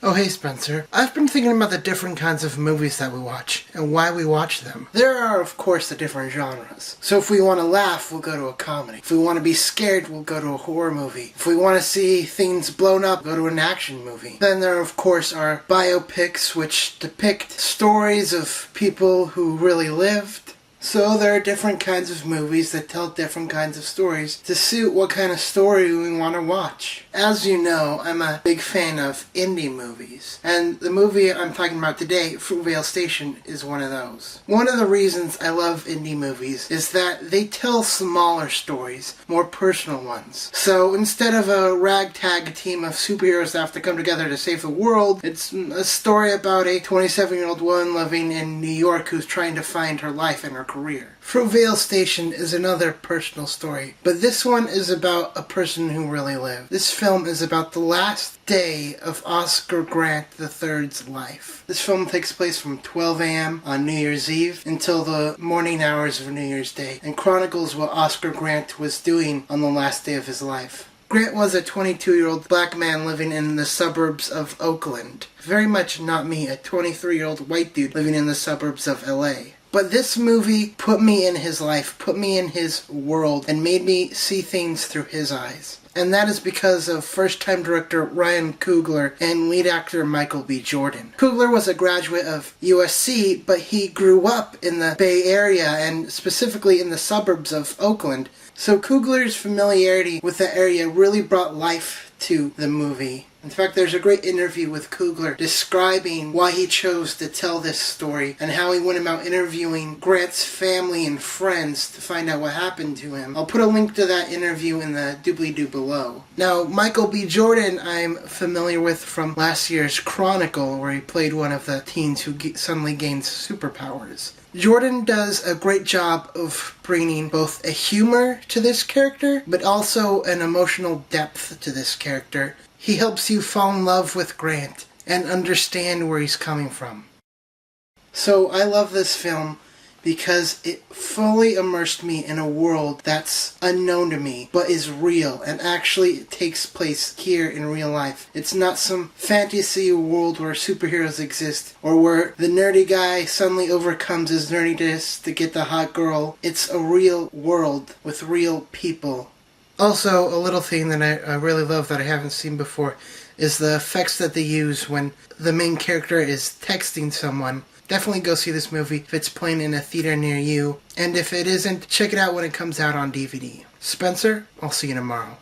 Oh hey Spencer, I've been thinking about the different kinds of movies that we watch, and why we watch them. There are of course the different genres. So if we want to laugh, we'll go to a comedy. If we want to be scared, we'll go to a horror movie. If we want to see things blown up, go to an action movie. Then there of course are biopics which depict stories of people who really lived. So there are different kinds of movies that tell different kinds of stories to suit what kind of story we want to watch. As you know, I'm a big fan of indie movies, and the movie I'm talking about today, Fruitvale Station, is one of those. One of the reasons I love indie movies is that they tell smaller stories, more personal ones. So instead of a ragtag team of superheroes that have to come together to save the world, it's a story about a 27-year-old woman living in New York who's trying to find her life and her career. Fruitvale Station is another personal story, but this one is about a person who really lived. This film is about the last day of Oscar Grant III's life. This film takes place from 12 a.m. on New Year's Eve until the morning hours of New Year's Day, and chronicles what Oscar Grant was doing on the last day of his life. Grant was a 22-year-old black man living in the suburbs of Oakland. Very much not me, a 23-year-old white dude living in the suburbs of LA. But this movie put me in his life, put me in his world, and made me see things through his eyes. And that is because of first-time director Ryan Coogler and lead actor Michael B. Jordan. Coogler was a graduate of USC, but he grew up in the Bay Area and specifically in the suburbs of Oakland. So Coogler's familiarity with the area really brought life to the movie. In fact, there's a great interview with Coogler describing why he chose to tell this story and how he went about interviewing Grant's family and friends to find out what happened to him. I'll put a link to that interview in the doobly-doo below. Now, Michael B. Jordan I'm familiar with from last year's Chronicle, where he played one of the teens who suddenly gains superpowers. Jordan does a great job of bringing both a humor to this character, but also an emotional depth to this character. He helps you fall in love with Grant and understand where he's coming from. So I love this film because it fully immersed me in a world that's unknown to me, but is real and actually takes place here in real life. It's not some fantasy world where superheroes exist, or where the nerdy guy suddenly overcomes his nerdiness to get the hot girl. It's a real world with real people. Also, a little thing that I really love that I haven't seen before is the effects that they use when the main character is texting someone. Definitely go see this movie if it's playing in a theater near you. And if it isn't, check it out when it comes out on DVD. Spencer, I'll see you tomorrow.